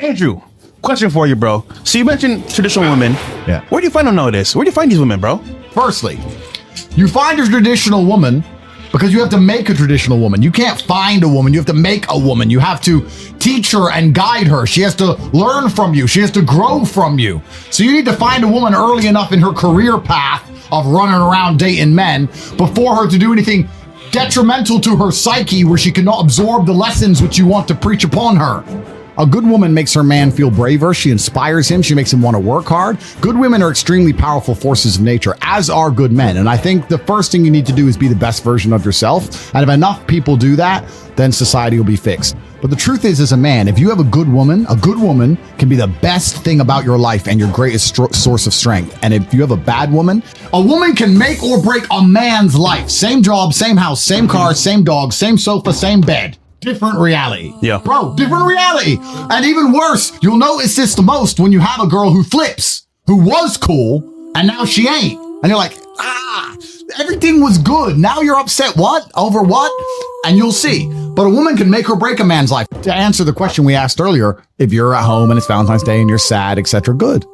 Andrew, question for you, bro. So you mentioned traditional women. Yeah. Where do you find them nowadays? Where do you find these women, bro? Firstly, you find a traditional woman because you have to make a traditional woman. You can't find a woman. You have to make a woman. You have to teach her and guide her. She has to learn from you. She has to grow from you. So you need to find a woman early enough in her career path of running around dating men before her to do anything detrimental to her psyche where she cannot absorb the lessons which you want to preach upon her. A good woman makes her man feel braver. She inspires him. She makes him want to work hard. Good women are extremely powerful forces of nature, as are good men. And I think the first thing you need to do is be the best version of yourself. And if enough people do that, then society will be fixed. But the truth is, as a man, if you have a good woman can be the best thing about your life and your greatest source of strength. And if you have a woman can make or break a man's life. Same job, same house, same car, same dog, same sofa, same bed. Different reality. Yeah. Bro, different reality. And even worse, you'll notice this the most when you have a girl who flips, who was cool, and now she ain't. And you're like, everything was good. Now you're upset. What? Over what? And you'll see. But a woman can make or break a man's life. To answer the question we asked earlier, if you're at home and it's Valentine's Day and you're sad, etc., good.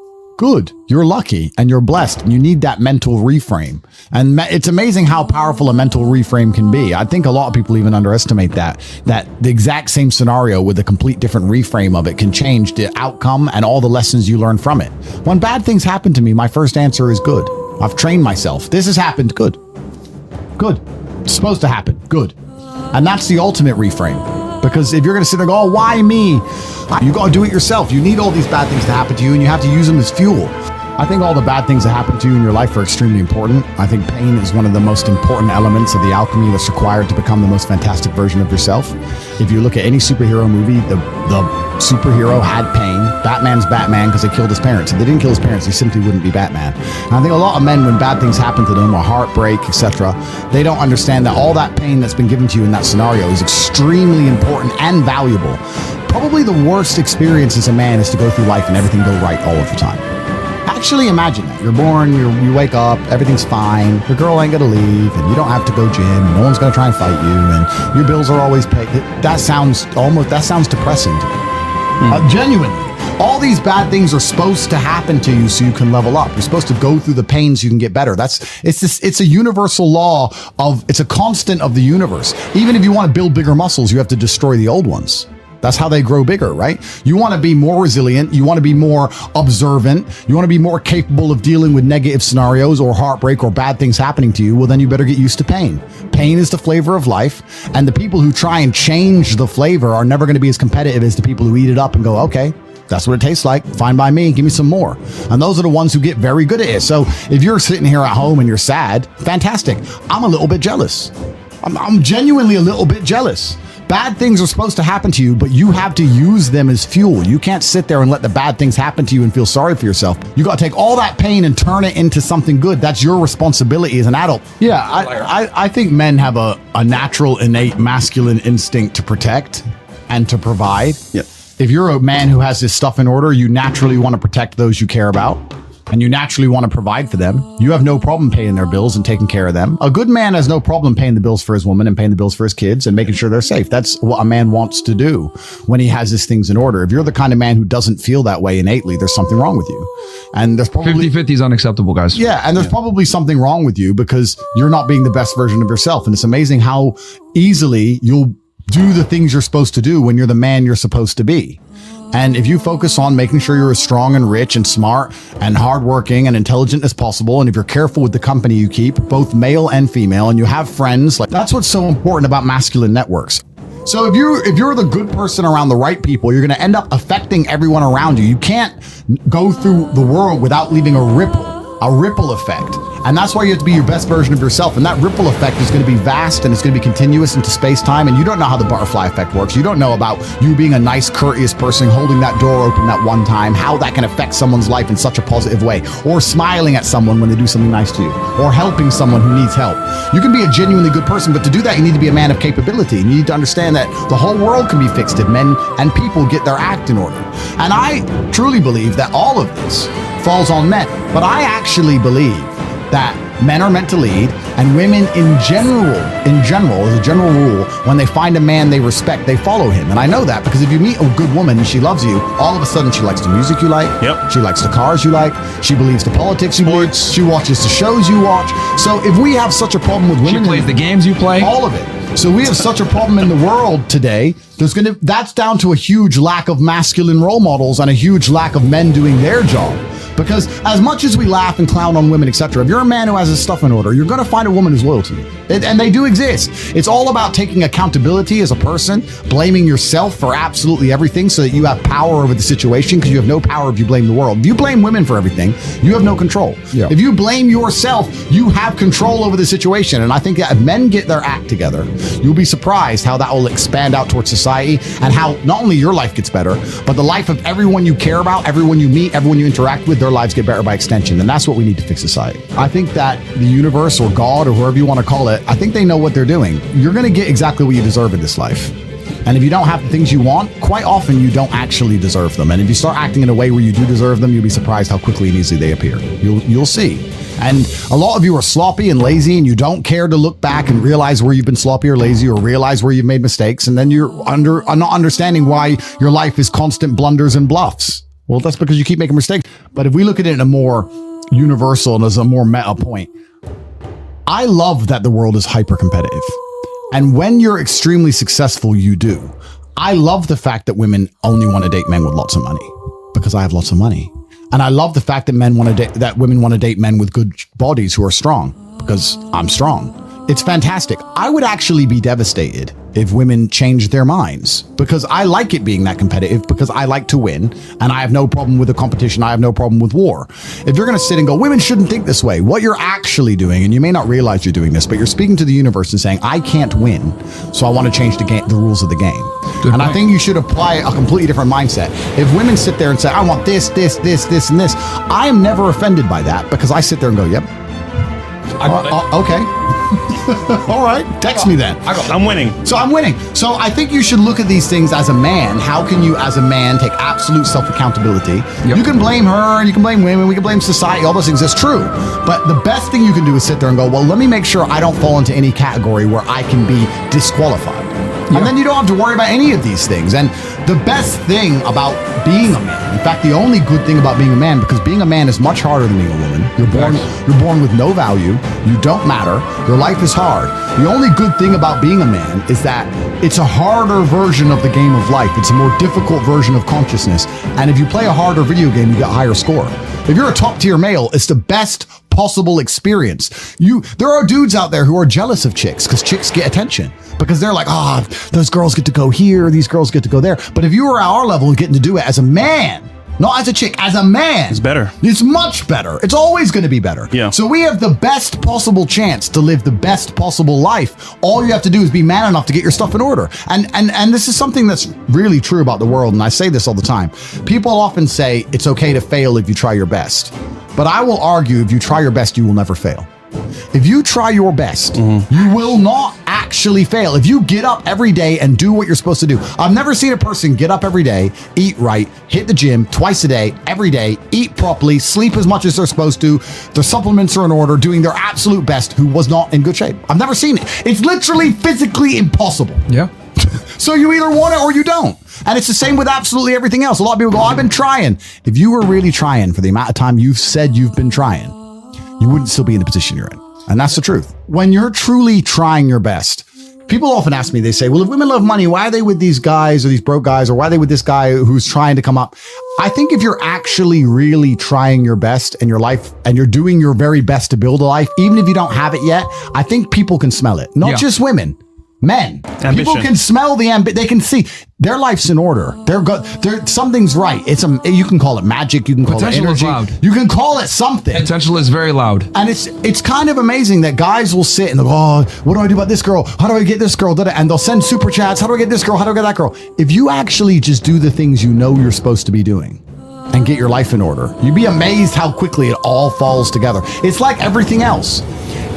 You're lucky and you're blessed. And you need that mental reframe. And it's amazing how powerful a mental reframe can be. I think a lot of people even underestimate that the exact same scenario with a complete different reframe of it can change the outcome and all the lessons you learn from it. When bad things happen to me, my first answer is good. I've trained myself. This has happened. Good. It's supposed to happen. Good. And that's the ultimate reframe. Because if you're going to sit there and go, oh, why me? You got to do it yourself. You need all these bad things to happen to you and you have to use them as fuel. I think all the bad things that happen to you in your life are extremely important. I think pain is one of the most important elements of the alchemy that's required to become the most fantastic version of yourself. If you look at any superhero movie, the superhero had pain. Batman's Batman because they killed his parents. If they didn't kill his parents, he simply wouldn't be Batman. And I think a lot of men, when bad things happen to them, or heartbreak, etc., they don't understand that all that pain that's been given to you in that scenario is extremely important and valuable. Probably the worst experience as a man is to go through life and everything go right all of the time. Actually imagine that. You're born, you wake up, everything's fine, your girl ain't gonna leave, and you don't have to go gym, no one's gonna try and fight you, and your bills are always paid. That sounds depressing to me. Genuinely. All these bad things are supposed to happen to you so you can level up. You're supposed to go through the pain so you can get better. It's a universal law it's a constant of the universe. Even if you want to build bigger muscles, you have to destroy the old ones. That's how they grow bigger, right? You want to be more resilient. You want to be more observant. You want to be more capable of dealing with negative scenarios or heartbreak or bad things happening to you. Well, then you better get used to pain. Pain is the flavor of life. And the people who try and change the flavor are never going to be as competitive as the people who eat it up and go, okay, that's what it tastes like. Fine by me. Give me some more. And those are the ones who get very good at it. So if you're sitting here at home and you're sad, fantastic. I'm a little bit jealous. I'm genuinely a little bit jealous. Bad things are supposed to happen to you, but you have to use them as fuel. You can't sit there and let the bad things happen to you and feel sorry for yourself. You got to take all that pain and turn it into something good. That's your responsibility as an adult. Yeah, I think men have a natural, innate masculine instinct to protect and to provide. Yep. If you're a man who has this stuff in order, you naturally want to protect those you care about. And you naturally want to provide for them. You have no problem paying their bills and taking care of them. A good man has no problem paying the bills for his woman and paying the bills for his kids and making sure they're safe. That's what a man wants to do when he has his things in order. If you're the kind of man who doesn't feel that way innately, there's something wrong with you. And there's probably 50-50 is unacceptable, guys. Yeah, and there's probably something wrong with you because you're not being the best version of yourself. And it's amazing how easily you'll do the things you're supposed to do when you're the man you're supposed to be. And if you focus on making sure you're as strong and rich and smart and hardworking and intelligent as possible, and if you're careful with the company you keep, both male and female, and you have friends, like that's what's so important about masculine networks. So if you're the good person around the right people, you're going to end up affecting everyone around you. You can't go through the world without leaving a ripple effect. And that's why you have to be your best version of yourself. And that ripple effect is going to be vast and it's going to be continuous into space-time. And you don't know how the butterfly effect works. You don't know about you being a nice, courteous person, holding that door open that one time, how that can affect someone's life in such a positive way, or smiling at someone when they do something nice to you, or helping someone who needs help. You can be a genuinely good person, but to do that, you need to be a man of capability. And you need to understand that the whole world can be fixed if men and people get their act in order. And I truly believe that all of this falls on men. But I actually believe that men are meant to lead, and women in general, as a general rule, when they find a man they respect, they follow him. And I know that because if you meet a good woman and she loves you, all of a sudden she likes the music you like. Yep. She likes the cars you like. She believes the politics you believe. She watches the shows you watch. So if we have such a problem with women, She plays the games you play. all of it. So we have such a problem in the world today. That's down to a huge lack of masculine role models and a huge lack of men doing their job. Because as much as we laugh and clown on women, etc., if you're a man who has his stuff in order, you're going to find a woman who's loyal to you. And they do exist. It's all about taking accountability as a person, blaming yourself for absolutely everything so that you have power over the situation, because you have no power if you blame the world. If you blame women for everything, you have no control. Yeah. If you blame yourself, you have control over the situation. And I think that if men get their act together, you'll be surprised how that will expand out towards society and how not only your life gets better, but the life of everyone you care about, everyone you meet, everyone you interact with, their lives get better by extension. And that's what we need to fix society. I think that the universe or God or whoever you want to call it, I think they know what they're doing. You're going to get exactly what you deserve in this life. And if you don't have the things you want, quite often you don't actually deserve them. And if you start acting in a way where you do deserve them, you'll be surprised how quickly and easily they appear. You'll see. And a lot of you are sloppy and lazy, and you don't care to look back and realize where you've been sloppy or lazy, or realize where you've made mistakes. And then you're not understanding why your life is constant blunders and bluffs. Well, that's because you keep making mistakes. But if we look at it in a more universal and as a more meta point, I love that the world is hyper competitive. And when you're extremely successful, you do. I love the fact that women only want to date men with lots of money because I have lots of money. And I love the fact that women want to date men with good bodies who are strong because I'm strong. It's fantastic. I would actually be devastated if women changed their minds, because I like it being that competitive, because I like to win, and I have no problem with the competition. I have no problem with war. If you're going to sit and go, women shouldn't think this way, what you're actually doing, and you may not realize you're doing this, but you're speaking to the universe and saying, I can't win, so I want to change the rules of the game. Good and point. I think you should apply a completely different mindset. If women sit there and say, I want this, this, this, this, and this, I am never offended by that, because I sit there and go, yep. Okay. All right. Text me then. I'm winning. So I'm winning. So I think you should look at these things as a man. How can you, as a man, take absolute self-accountability? Yep. You can blame her, and you can blame women, we can blame society, all those things. That's true. But the best thing you can do is sit there and go, well, let me make sure I don't fall into any category where I can be disqualified. Yeah. And then you don't have to worry about any of these things. And the best thing about being a man, in fact, the only good thing about being a man, because being a man is much harder than being a woman. You're born with no value. You don't matter. Your life is hard. The only good thing about being a man is that it's a harder version of the game of life. It's a more difficult version of consciousness. And if you play a harder video game, you get a higher score. If you're a top tier male, it's the best possible experience. There are dudes out there who are jealous of chicks because chicks get attention, because they're like, those girls get to go here, these girls get to go there. But if you were at our level and getting to do it as a man, not as a chick, as a man, It's better. It's much better. It's always going to be better. Yeah. So we have the best possible chance to live the best possible life. All you have to do is be man enough to get your stuff in order. And this is something that's really true about the world. And I say this all the time. People often say it's okay to fail if you try your best. But I will argue, if you try your best, you will never fail. If you try your best, you will not actually fail. If you get up every day and do what you're supposed to do. I've never seen a person get up every day, eat right, hit the gym twice a day, every day, eat properly, sleep as much as they're supposed to, their supplements are in order, doing their absolute best, who was not in good shape. I've never seen it. It's literally physically impossible. Yeah. So you either want it or you don't. And it's the same with absolutely everything else. A lot of people go, I've been trying. If you were really trying for the amount of time you've said you've been trying, you wouldn't still be in the position you're in. And that's the truth. When you're truly trying your best, people often ask me, they say, well, if women love money, why are they with these guys or these broke guys, or why are they with this guy who's trying to come up? I think if you're actually really trying your best in your life and you're doing your very best to build a life, even if you don't have it yet, I think people can smell it. Not just women. Men. Ambition. People can smell the ambition. They can see their life's in order. Something's right. You can call it magic. You can call it Potential is energy. loud. You can call it something. Potential is very loud. And it's kind of amazing that guys will sit and they'll go, what do I do about this girl? How do I get this girl? And they'll send super chats. How do I get this girl? How do I get that girl? If you actually just do the things you know you're supposed to be doing and get your life in order, you'd be amazed how quickly it all falls together. It's like everything else.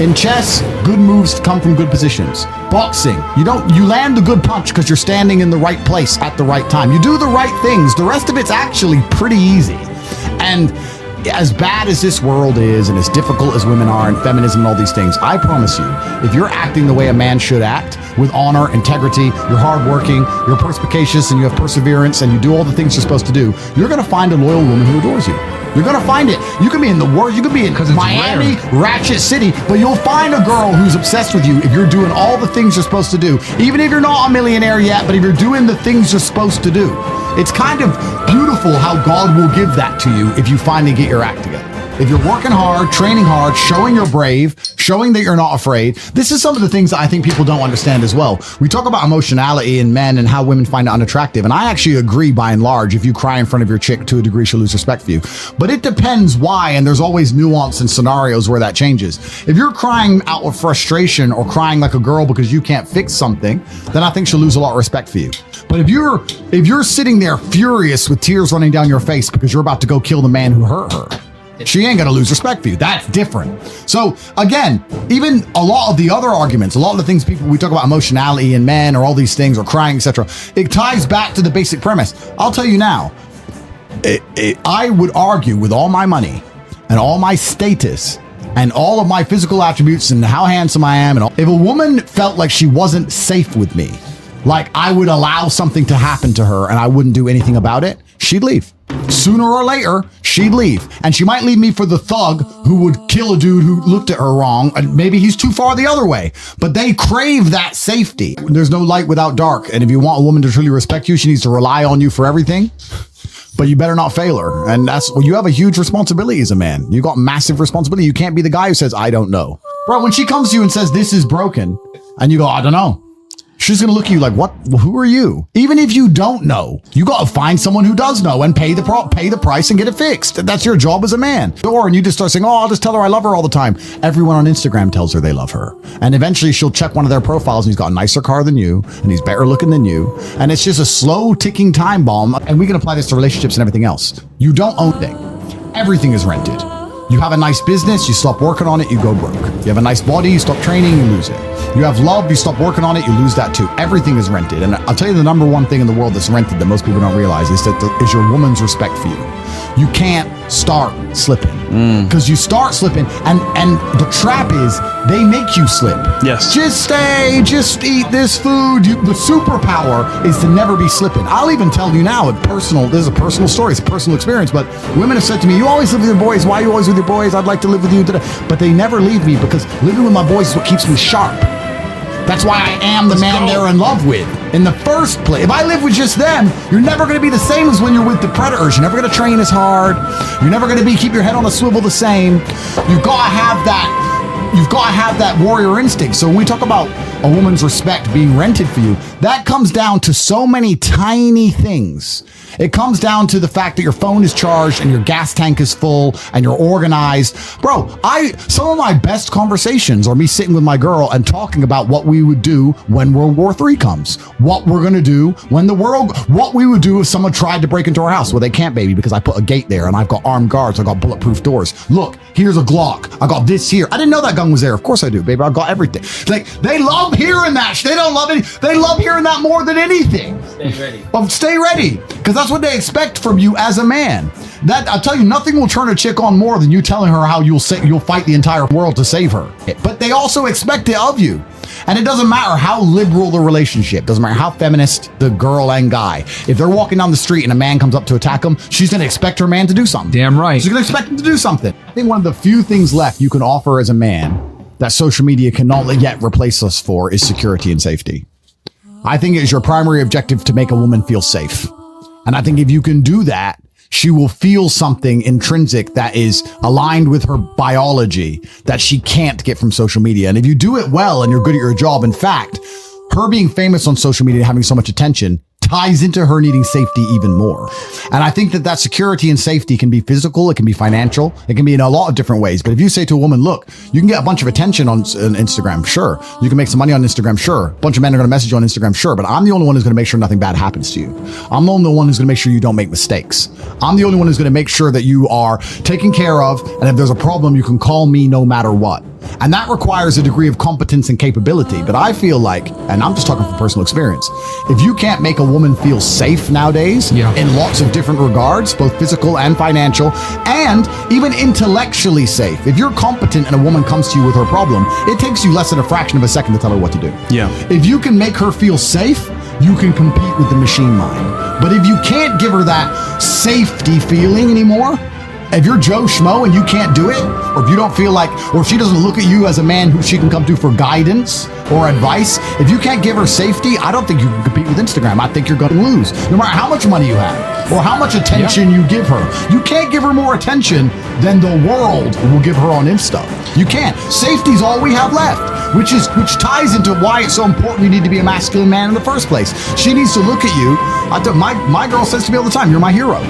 In chess, good moves come from good positions. Boxing, you land a good punch because you're standing in the right place at the right time. You do the right things. The rest of it's actually pretty easy. And as bad as this world is and as difficult as women are and feminism and all these things, I promise you, if you're acting the way a man should act, with honor, integrity, you're hardworking, you're perspicacious, and you have perseverance, and you do all the things you're supposed to do, you're going to find a loyal woman who adores you. You're going to find it. You can be in the worst. You could be in Miami, Ratchet City, but you'll find a girl who's obsessed with you if you're doing all the things you're supposed to do. Even if you're not a millionaire yet, but if you're doing the things you're supposed to do. It's kind of beautiful how God will give that to you if you finally get your act together. If you're working hard, training hard, showing you're brave, showing that you're not afraid. This is some of the things that I think people don't understand as well. We talk about emotionality in men and how women find it unattractive. And I actually agree by and large, if you cry in front of your chick, to a degree, she'll lose respect for you. But it depends why, and there's always nuance and scenarios where that changes. If you're crying out of frustration or crying like a girl because you can't fix something, then I think she'll lose a lot of respect for you. But if you're sitting there furious with tears running down your face because you're about to go kill the man who hurt her, she ain't gonna lose respect for you. That's different. So again, even a lot of the other arguments, a lot of the things we talk about emotionality in men or all these things or crying, etc. It ties back to the basic premise. I'll tell you now, I would argue with all my money and all my status and all of my physical attributes and how handsome I am, and all, if a woman felt like she wasn't safe with me, like I would allow something to happen to her and I wouldn't do anything about it, she'd leave. Sooner or later, she'd leave. And she might leave me for the thug who would kill a dude who looked at her wrong. And maybe he's too far the other way. But they crave that safety. There's no light without dark. And if you want a woman to truly respect you, she needs to rely on you for everything. But you better not fail her. And you have a huge responsibility as a man. You got massive responsibility. You can't be the guy who says, I don't know. Bro, when she comes to you and says, this is broken, and you go, I don't know. She's going to look at you like, what? Who are you? Even if you don't know, you got to find someone who does know and pay the price and get it fixed. That's your job as a man. And you just start saying, I'll just tell her I love her all the time. Everyone on Instagram tells her they love her. And eventually she'll check one of their profiles and he's got a nicer car than you and he's better looking than you. And it's just a slow ticking time bomb. And we can apply this to relationships and everything else. You don't own anything. Everything is rented. You have a nice business, you stop working on it, you go broke. You have a nice body, you stop training, you lose it. You have love, you stop working on it, you lose that too. Everything is rented. And I'll tell you the number one thing in the world that's rented that most people don't realize is your woman's respect for you. You can't start slipping because you start slipping and the trap is they make you slip. Yes. Just eat this food. The superpower is to never be slipping. I'll even tell you now, this is a personal story, it's a personal experience, but women have said to me, you always live with your boys. Why are you always with your boys? I'd like to live with you today. But they never leave me because living with my boys is what keeps me sharp. That's why I am the man they're in love with in the first place. If I live with just them, you're never going to be the same as when you're with the predators. You're never going to train as hard. You're never going to keep your head on a swivel the same. You've got to have that warrior instinct. So when we talk about a woman's respect being rented for you, that comes down to so many tiny things. It comes down to the fact that your phone is charged and your gas tank is full and you're organized. Bro, some of my best conversations are me sitting with my girl and talking about what we would do when World War III comes. What we're going to do what we would do if someone tried to break into our house. Well, they can't, baby, because I put a gate there and I've got armed guards. I got bulletproof doors. Look, here's a Glock. I got this here. I didn't know that gun was there. Of course I do, baby. I got everything. Like, they love hearing that. They don't love it. They love hearing that more than anything. Stay ready. Stay ready. Because that's what they expect from you as a man. That I'll tell you, nothing will turn a chick on more than you telling her how you'll fight the entire world to save her. But they also expect it of you. And it doesn't matter how liberal the relationship, doesn't matter how feminist the girl and guy. If they're walking down the street and a man comes up to attack them, she's going to expect her man to do something. Damn right. She's going to expect him to do something. I think one of the few things left you can offer as a man that social media cannot yet replace us for is security and safety. I think it is your primary objective to make a woman feel safe. And I think if you can do that, she will feel something intrinsic that is aligned with her biology that she can't get from social media. And if you do it well and you're good at your job, in fact, her being famous on social media and having so much attention ties into her needing safety even more. And I think that security and safety can be physical, it can be financial, it can be in a lot of different ways. But if you say to a woman, look, you can get a bunch of attention on Instagram, sure. You can make some money on Instagram, sure. A bunch of men are going to message you on Instagram, sure. But I'm the only one who's going to make sure nothing bad happens to you. I'm the only one who's going to make sure you don't make mistakes. I'm the only one who's going to make sure that you are taken care of. And if there's a problem, you can call me no matter what. And that requires a degree of competence and capability. But I feel like, and I'm just talking from personal experience, if you can't make a woman feel safe nowadays in lots of different regards, both physical and financial, and even intellectually safe, if you're competent and a woman comes to you with her problem, it takes you less than a fraction of a second to tell her what to do. Yeah. If you can make her feel safe, you can compete with the machine mind. But if you can't give her that safety feeling anymore, if you're Joe Schmo and you can't do it, or if you don't feel like, or if she doesn't look at you as a man who she can come to for guidance or advice, if you can't give her safety, I don't think you can compete with Instagram. I think you're going to lose, no matter how much money you have or how much attention you give her. You can't give her more attention than the world will give her on Insta. You can't. Safety's all we have left, which ties into why it's so important you need to be a masculine man in the first place. She needs to look at you. My girl says to me all the time, "You're my hero.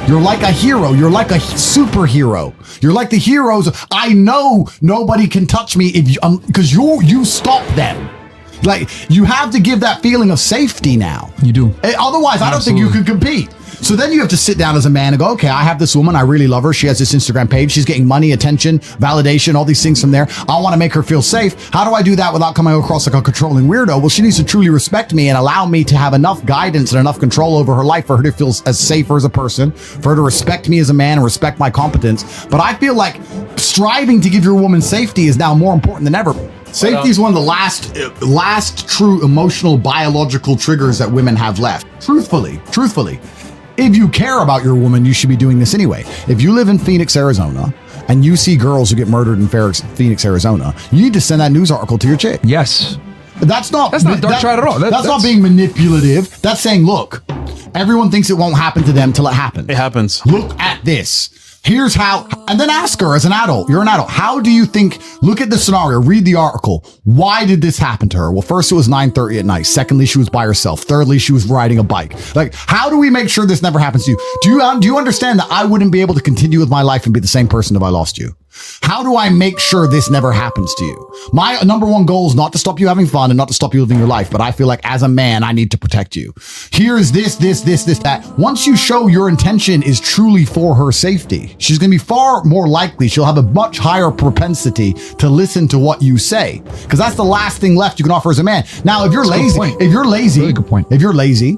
You're like a hero. You're like a superhero. You're like the heroes. I know nobody can touch me if you, because you stop them. Like, you have to give that feeling of safety now. You do. Otherwise, I don't think you could compete. So then you have to sit down as a man and go, okay, I have this woman. I really love her. She has this Instagram page. She's getting money, attention, validation, all these things from there. I want to make her feel safe. How do I do that without coming across like a controlling weirdo? Well, she needs to truly respect me and allow me to have enough guidance and enough control over her life for her to feel as safer as a person, for her to respect me as a man and respect my competence. But I feel like striving to give your woman safety is now more important than ever. Safety is one of the last true emotional biological triggers that women have left. Truthfully, if you care about your woman, you should be doing this anyway. If you live in Phoenix, Arizona, and you see girls who get murdered in Phoenix, Arizona, you need to send that news article to your chick. Yes. That's not dark side at all. That's not being manipulative. That's saying, look, everyone thinks it won't happen to them till it happens. It happens. Look at this. Here's how, and then ask her as an adult. You're an adult. How do you think, look at the scenario, read the article. Why did this happen to her? Well, first it was 9:30 at night. Secondly, she was by herself. Thirdly, she was riding a bike. Like, how do we make sure this never happens to you? Do you understand that I wouldn't be able to continue with my life and be the same person if I lost you? How do I make sure this never happens to you? My number one goal is not to stop you having fun and not to stop you living your life. But I feel like as a man, I need to protect you. Here's this, that. Once you show your intention is truly for her safety, she's going to be far more likely. She'll have a much higher propensity to listen to what you say. Because that's the last thing left you can offer as a man. Now, if you're lazy, Really good point. if you're lazy,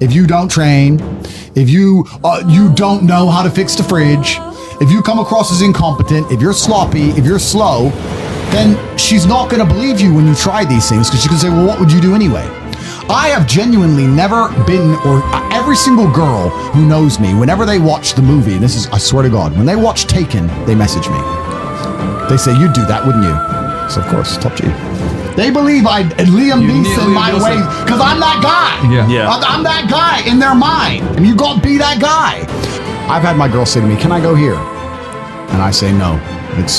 if you don't train, if you don't know how to fix the fridge, if you come across as incompetent, if you're sloppy, if you're slow, then she's not going to believe you when you try these things, because she can say, well, what would you do anyway? I have genuinely never been, or every single girl who knows me, whenever they watch the movie, and this is, I swear to God, when they watch Taken, they message me. They say, you'd do that, wouldn't you? So of course, top G. They believe Liam Neeson my way, because I'm that guy. Yeah. I'm that guy in their mind. And you got to be that guy. I've had my girl say to me, can I go here? And I say, no,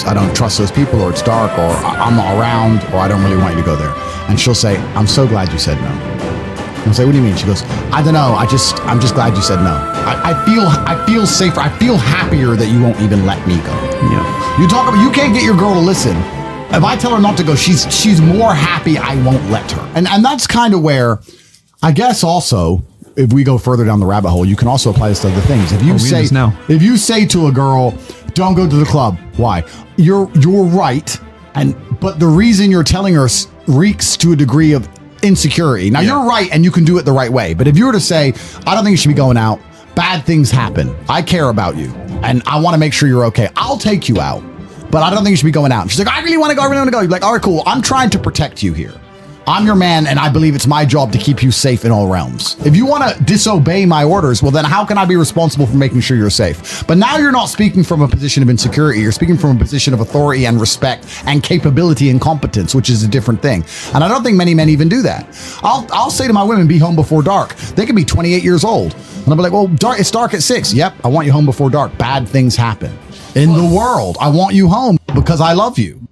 I don't trust those people, or it's dark, or I'm not around, or I don't really want you to go there. And she'll say, I'm so glad you said no. And I say, what do you mean? She goes, I don't know. I'm just glad you said no. I feel safer. I feel happier that you won't even let me go. Yeah. You can't get your girl to listen. If I tell her not to go, she's more happy I won't let her. And that's kind of where, I guess also, if we go further down the rabbit hole, you can also apply this to other things. If you say to a girl, don't go to the club, why? You're right, but the reason you're telling her reeks to a degree of insecurity. Now, you're right, and you can do it the right way. But if you were to say, I don't think you should be going out, bad things happen. I care about you, and I want to make sure you're okay. I'll take you out, but I don't think you should be going out. And she's like, I really want to go. I really want to go. You're like, all right, cool. I'm trying to protect you here. I'm your man, and I believe it's my job to keep you safe in all realms. If you want to disobey my orders, well, then how can I be responsible for making sure you're safe? But now you're not speaking from a position of insecurity. You're speaking from a position of authority and respect and capability and competence, which is a different thing. And I don't think many men even do that. I'll say to my women, be home before dark. They can be 28 years old. And I'll be like, well, it's dark at 6. Yep, I want you home before dark. Bad things happen in the world. I want you home because I love you.